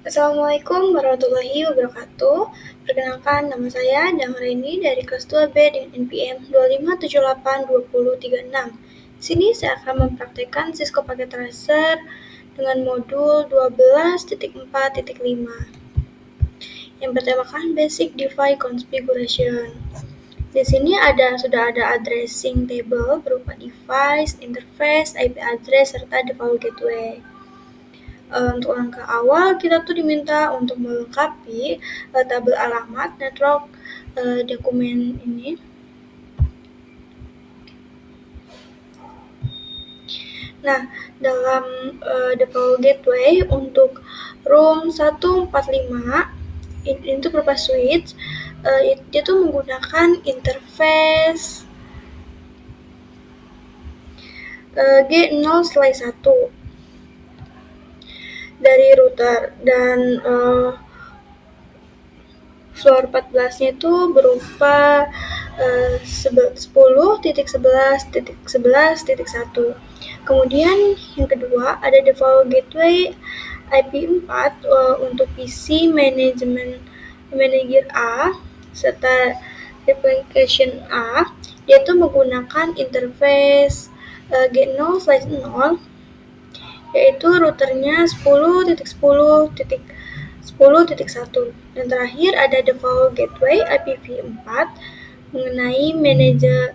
Assalamualaikum warahmatullahi wabarakatuh. Perkenalkan, nama saya Dang Reni dari kelas 2B dengan NPM 25782036. Sini saya akan mempraktekkan Cisco Packet Tracer dengan modul 12.4.5 yang bertemakan Basic Device Configuration. Di sini sudah ada addressing table berupa device, interface, IP address, serta default gateway. Untuk langkah awal kita tuh diminta untuk melengkapi tabel alamat network dokumen ini. Nah, dalam default gateway untuk room 145 itu berupa switch, dia tuh menggunakan interface G0/1 dari router, dan floor 14-nya itu berupa 10.11.11.1. Kemudian yang kedua ada default gateway IP4 untuk PC manager A serta application A. Dia itu menggunakan interface G0/0, yaitu routernya 10.10.10.1. Dan terakhir ada default gateway IPv4 mengenai manager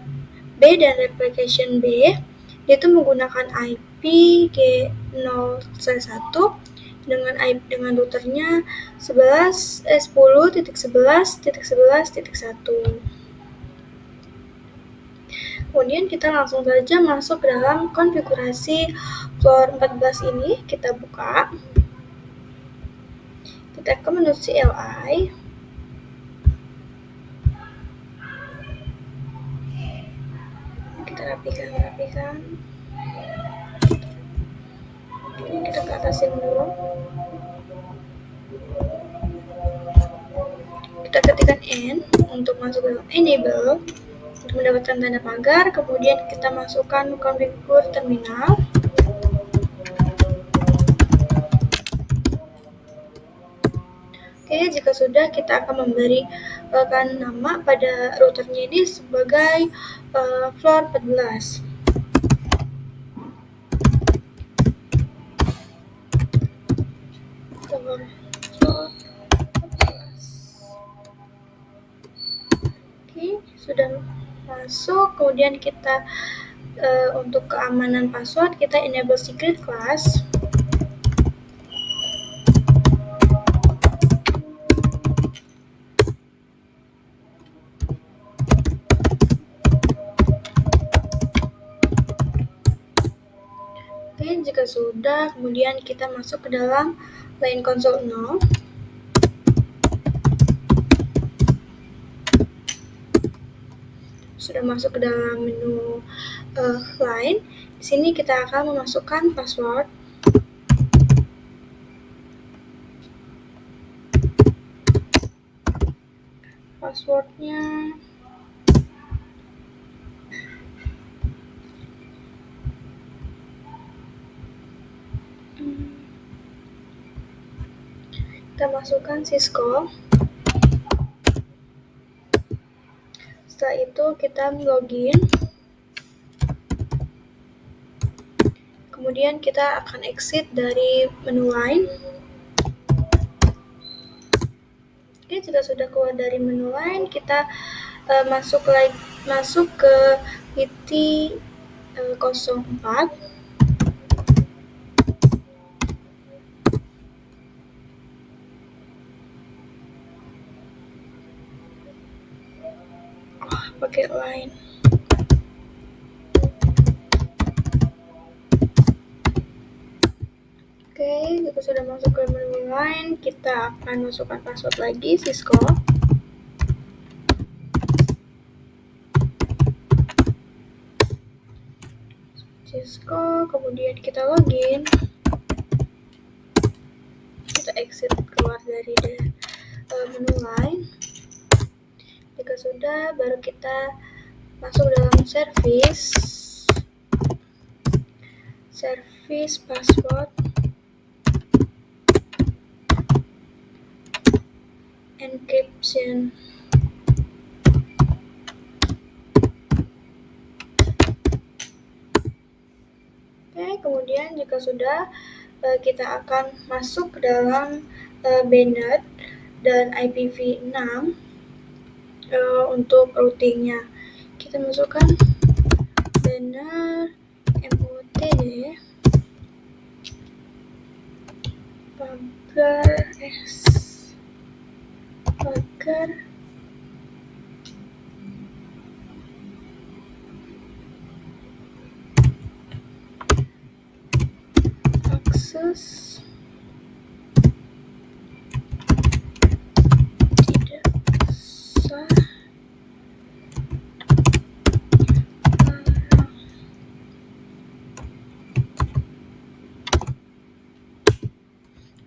B dan replication B. Dia itu menggunakan IP G0/1 dengan routernya 10.11.11.1. Kemudian kita langsung saja masuk ke dalam konfigurasi floor 14 ini. Kita buka. Kita ke menu CLI. Kita rapikan. Kita ke atasin dulu. Kita ketikkan N untuk masuk ke dalam enable untuk mendapatkan tanda pagar. Kemudian kita masukkan konfigur terminal. Oke, jika sudah, kita akan memberikan nama pada routernya ini sebagai floor 14. Floor 14. Oke, sudah masuk. Kemudian kita untuk keamanan password kita enable secret class. Oke, jika sudah, kemudian kita masuk ke dalam line console 0. Sudah masuk ke dalam menu line. Di sini kita akan memasukkan password. Passwordnya kita masukkan Cisco. Setelah itu kita login. Kemudian kita akan exit dari menu line. Oke, jika sudah keluar dari menu line, kita masuk ke PT 04. Pakai line. Oke, jika sudah masuk ke menu line, kita akan masukkan password lagi Cisco. Kemudian kita login. Kita exit keluar dari menu line. Jika sudah, baru kita masuk dalam service password. destination. Oke, kemudian jika sudah, kita akan masuk ke dalam bainet dan IPv6 untuk routingnya. Kita masukkan bainet MOTD pagar akses tidak sah larang.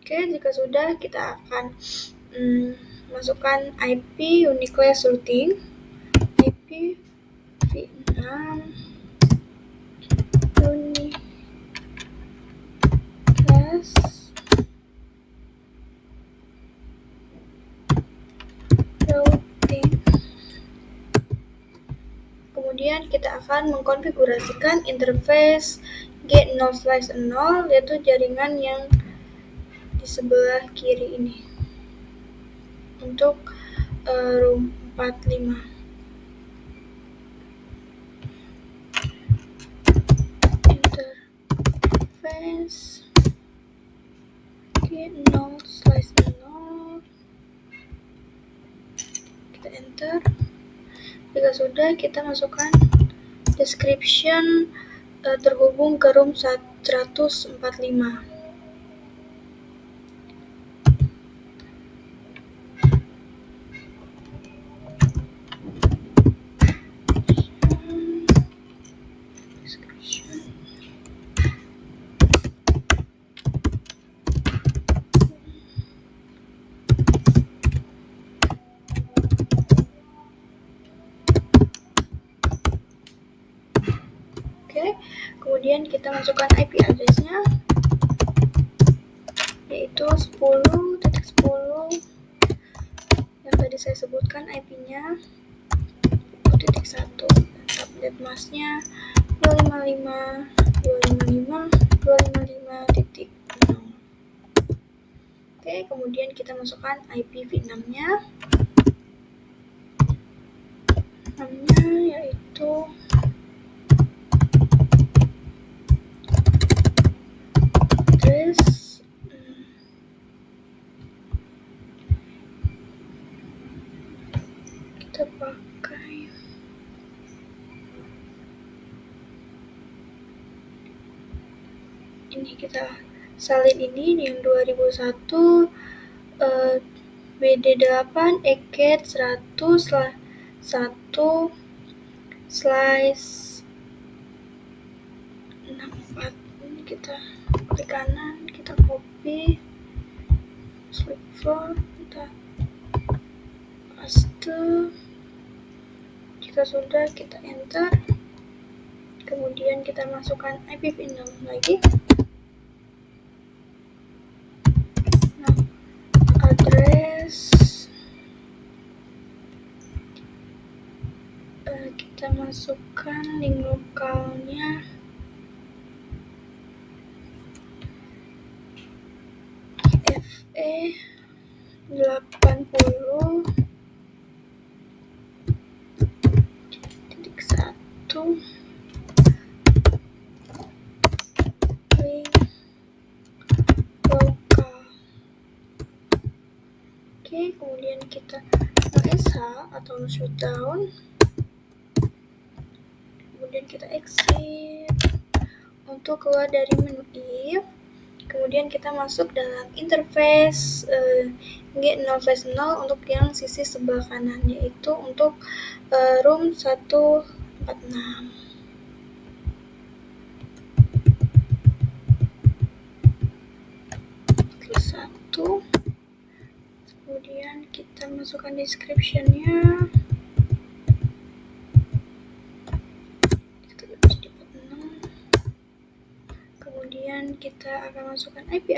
Oke, jika sudah, kita akan masukkan IP unique class routing, IPv6 unique class routing. Kemudian kita akan mengkonfigurasikan interface G0/0, yaitu jaringan yang di sebelah kiri ini untuk room 45. Interface G0/0, kita enter. Jika sudah, kita masukkan description terhubung ke room 145. Oke, kemudian kita masukkan IP address-nya, yaitu 10.10 yang tadi saya sebutkan IP-nya 1.1. Subnet mask-nya 255.255.255.0. Oke, kemudian kita masukkan IPv6-nya, yaitu address kita pakai ini, kita salin ini yang 2001 BD8 eket 100/1/1/64. Ini kita klik kanan, kita copy, select for, kita paste. Jika sudah, kita enter. Kemudian kita masukkan IPv6 lagi. Nah, address kita masukkan link lokalnya FE80.1 link lokal. Oke, kemudian kita SH atau shutdown. Kemudian kita exit untuk keluar dari menu if. Kemudian kita masuk dalam interface G0/0 untuk yang sisi sebelah kanan, yaitu untuk room 146. Klik 1. Kemudian kita masukkan description-nya. Kemudian kita akan masukkan IP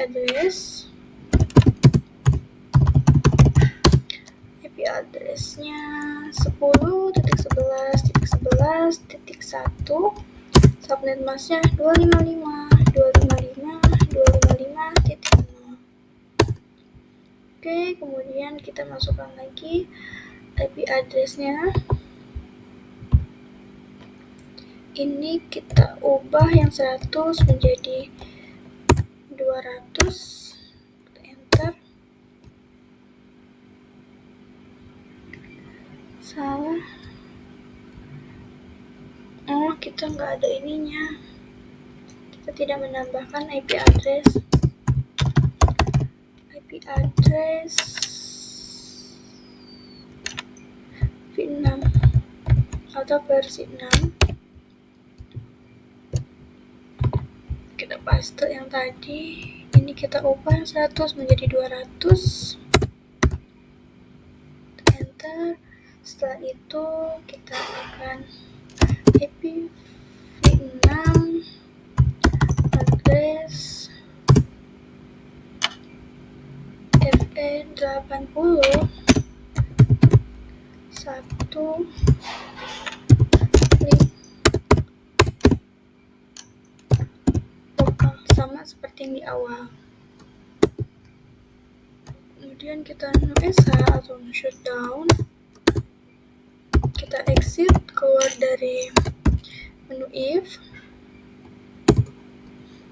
address-nya 10.11.11.1, subnet mask-nya 255.255.255.0. Oke, kemudian kita masukkan lagi IP address-nya. Ini kita ubah yang 100 menjadi 200. Enter. Salah. Oh, kita nggak ada ininya. Kita tidak menambahkan IP address. IP address v6 atau versi 6. Kita paste yang tadi. Ini kita ubah 100 menjadi 200. Enter. Setelah itu kita akan IP v6 address fe80 1 lokal, sama seperti yang di awal. Kemudian kita sh atau shutdown. Kita exit, keluar dari menu if.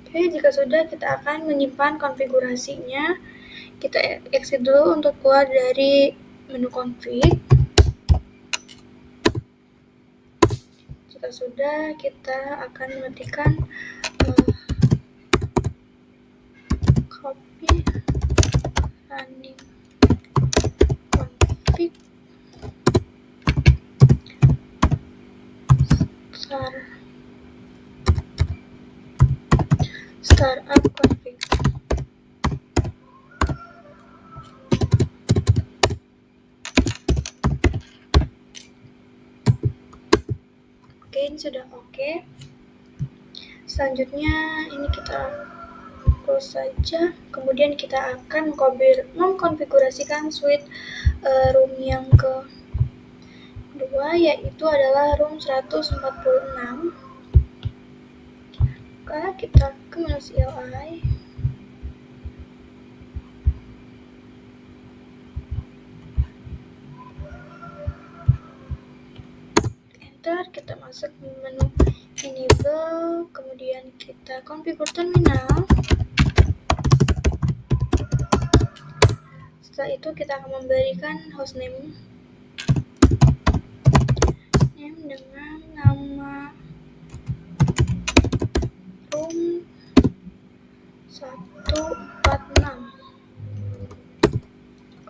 Oke, jika sudah, kita akan menyimpan konfigurasinya. Kita exit dulu untuk keluar dari menu config. Jika sudah, kita akan mengetikkan copy running config startup config. Oke, ini sudah oke. Selanjutnya ini kita close saja. Kemudian kita akan mengkonfigurasikan suite room yang kedua, yaitu adalah room 146. Maka kita ke menu CLI. Enter, kita masuk di menu enable, kemudian kita configure terminal. Setelah itu kita akan memberikan hostname dengan nama room 146.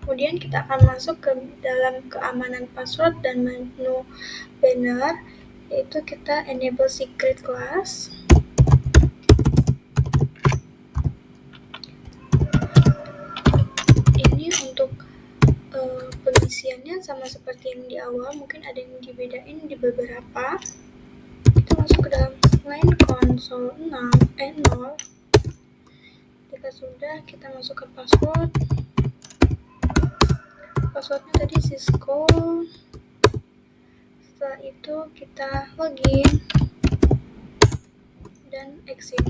Kemudian kita akan masuk ke dalam keamanan password dan menu banner, yaitu kita enable secret class. Ini untuk pengisiannya sama seperti yang di awal, mungkin ada yang dibedain di beberapa. Kita masuk ke dalam line console 0. Jika sudah, kita masuk ke password. Passwordnya tadi Cisco. Setelah itu kita login dan exit.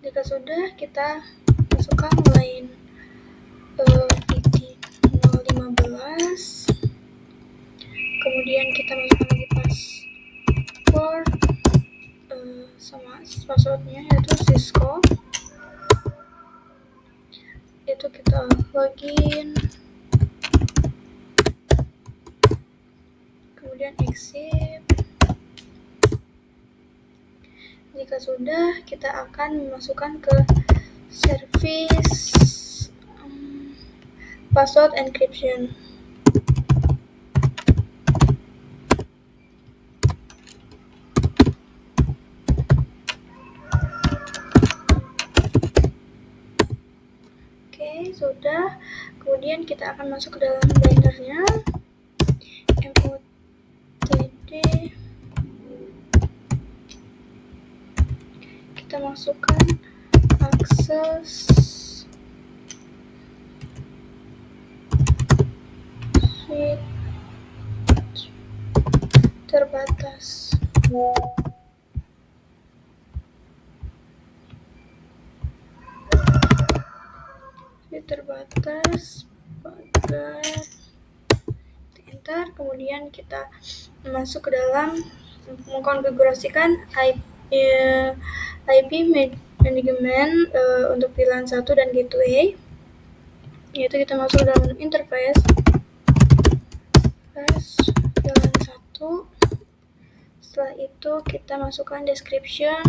Jika sudah, kita masukkan line VT 015. Kemudian kita masukkan lagi password sama passwordnya, yaitu Cisco. Itu kita login, kemudian exit. Jika sudah, kita akan memasukkan ke service password encryption. Sudah, kemudian kita akan masuk ke dalam bannernya, MOTD. Kita masukkan akses switch terbatas. Terbatas pagar enter, kemudian kita masuk ke dalam mengkonfigurasikan IP manajemen untuk pilihan 1 dan gateway, yaitu kita masuk ke dalam menu interface pilihan 1. Setelah itu kita masukkan description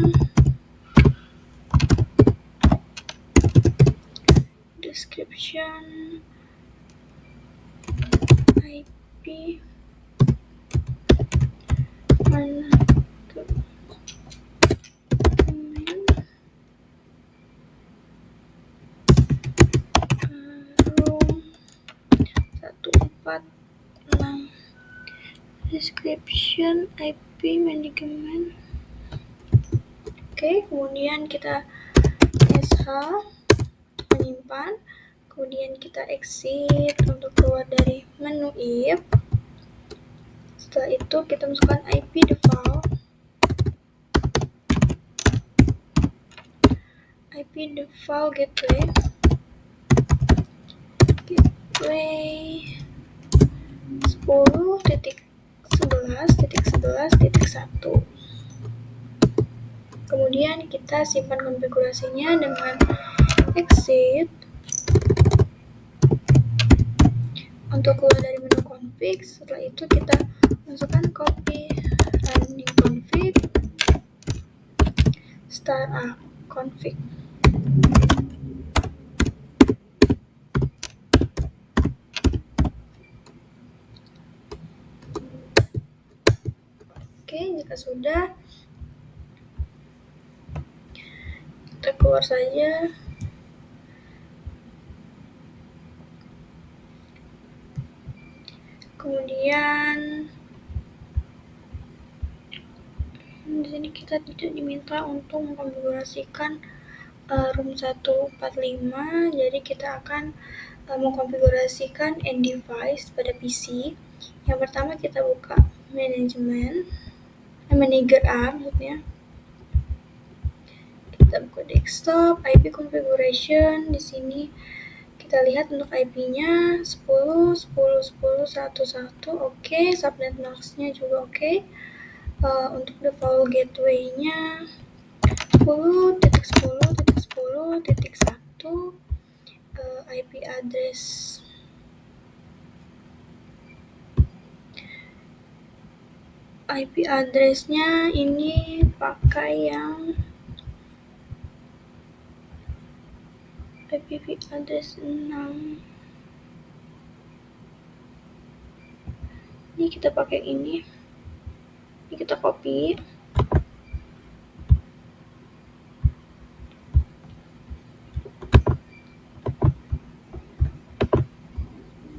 IP room 146 description IP manajemen. Oke, kemudian kita sh menyimpan, kemudian kita exit untuk keluar dari menu if. Setelah itu kita masukkan IP default gateway 10.11.11.1. Kemudian kita simpan konfigurasinya dengan exit untuk keluar dari menu config. Setelah itu kita masukkan copy running config startup config. Oke, jika sudah, kita keluar saja. Kemudian di sini kita tidak diminta untuk mengkonfigurasikan room 145, jadi kita akan mengkonfigurasikan end device pada PC. Yang pertama kita buka manajemen, manager A maksudnya. Kita buka desktop, IP configuration. Di sini kita lihat untuk IP-nya 10.10.10.1.1, oke. Subnet mask-nya juga oke. Untuk default gateway-nya 10.10.10.1. IP address IP address-nya ini pakai yang IPv address 6. Ini kita pakai ini kita copy,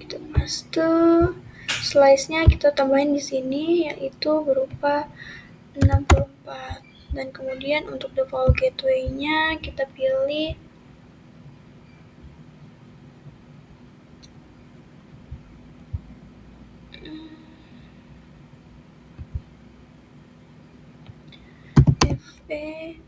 kita paste, slice-nya kita tambahin di sini, yaitu berupa 64. Dan kemudian untuk default gateway-nya kita pilih FE81.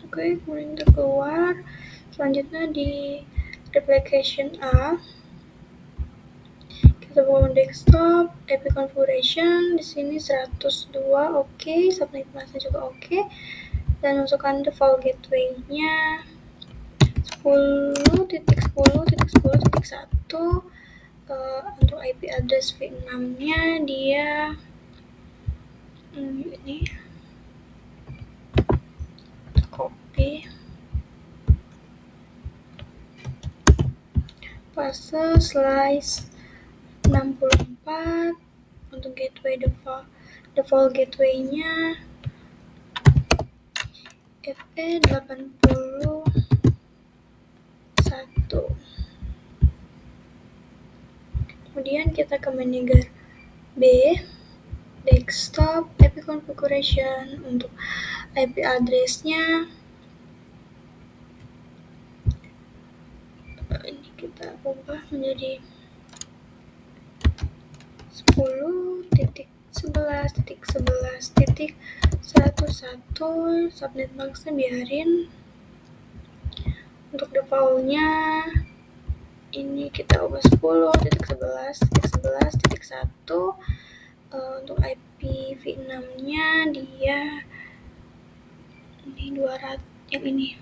Oke, kemudian kita keluar. Selanjutnya di replication A, kita buka desktop, IP configuration, di sini 102, oke. Subnet mask-nya juga oke. Dan masukkan default gateway-nya 10.10.10.1. Untuk IP address V6-nya dia ini copy, paste, slice 64. Untuk gateway default gateway-nya FE81. kemudian kita ke manager B, desktop IP configuration. Untuk IP address-nya ini kita ubah menjadi 10.11.11.11, subnet max-nya biarin. Untuk default-nya ini kita ubah 10.11.11.1. Untuk IPv6-nya dia ini 200, yang ini.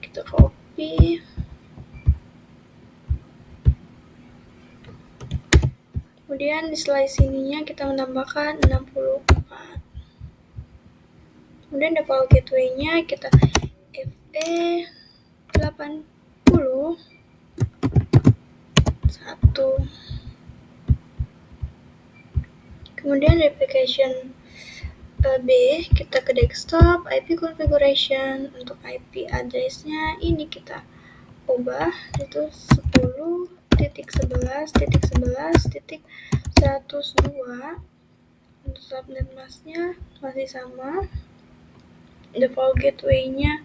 Kita copy. Kemudian di slide sininya kita menambahkan 64. Kemudian default gateway-nya kita FE 80 1. Kemudian replication B, kita ke desktop IP configuration. Untuk IP address-nya ini kita ubah, itu 10.11.11.102. Untuk subnet mask-nya masih sama. Default gateway-nya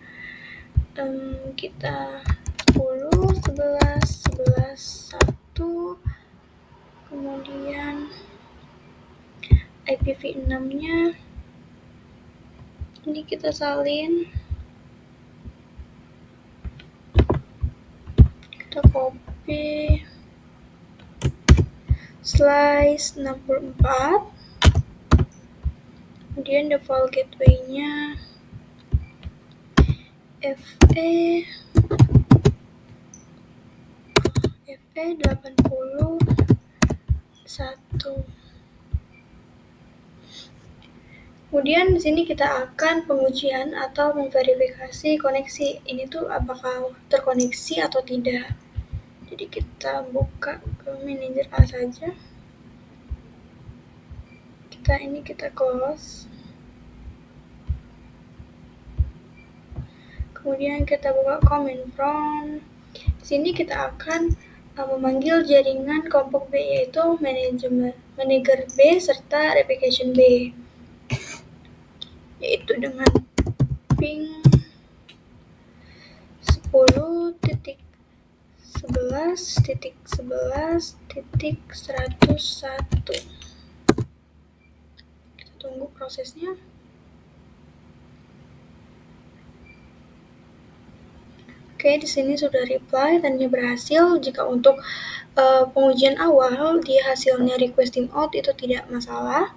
kita 10.11.11.1. Kemudian IPv6-nya ini kita salin, kita copy, slice 64. Kemudian default gateway-nya FE 80 1. Kemudian di sini kita akan pengujian atau memverifikasi koneksi ini tuh apakah terkoneksi atau tidak. Jadi kita buka ke manager A saja. Kita close. Kemudian kita buka command prompt. Di sini kita akan memanggil jaringan kelompok B, yaitu manager B serta replication B, yaitu dengan ping 10.11.11.101. Kita tunggu prosesnya. Oke, di sini sudah reply, tandanya berhasil. Jika untuk pengujian awal di hasilnya requesting out itu tidak masalah.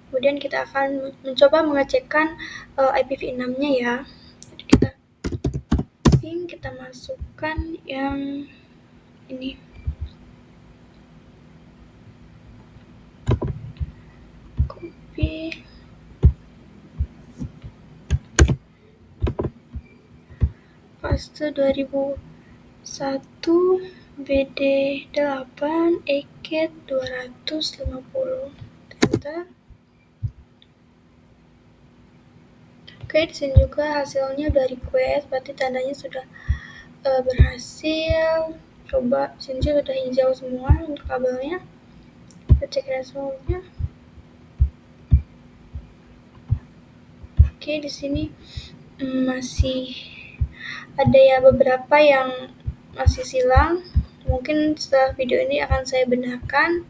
Kemudian kita akan mencoba mengecekkan IPv6-nya ya. Jadi kita ping, kita masukkan yang ini. Copy. Paste 2001 BD8 EKET 250. Enter. Oke, di sini juga hasilnya udah request, berarti tandanya sudah berhasil. Coba sini sudah hijau semua untuk kabelnya. Kita cek result-nya. Oke, di sini masih ada ya beberapa yang masih silang. Mungkin setelah video ini akan saya benarkan.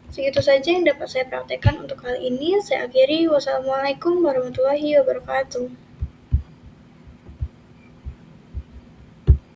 Segitu saja yang dapat saya praktekkan untuk kali ini. Saya akhiri. Wassalamualaikum warahmatullahi wabarakatuh.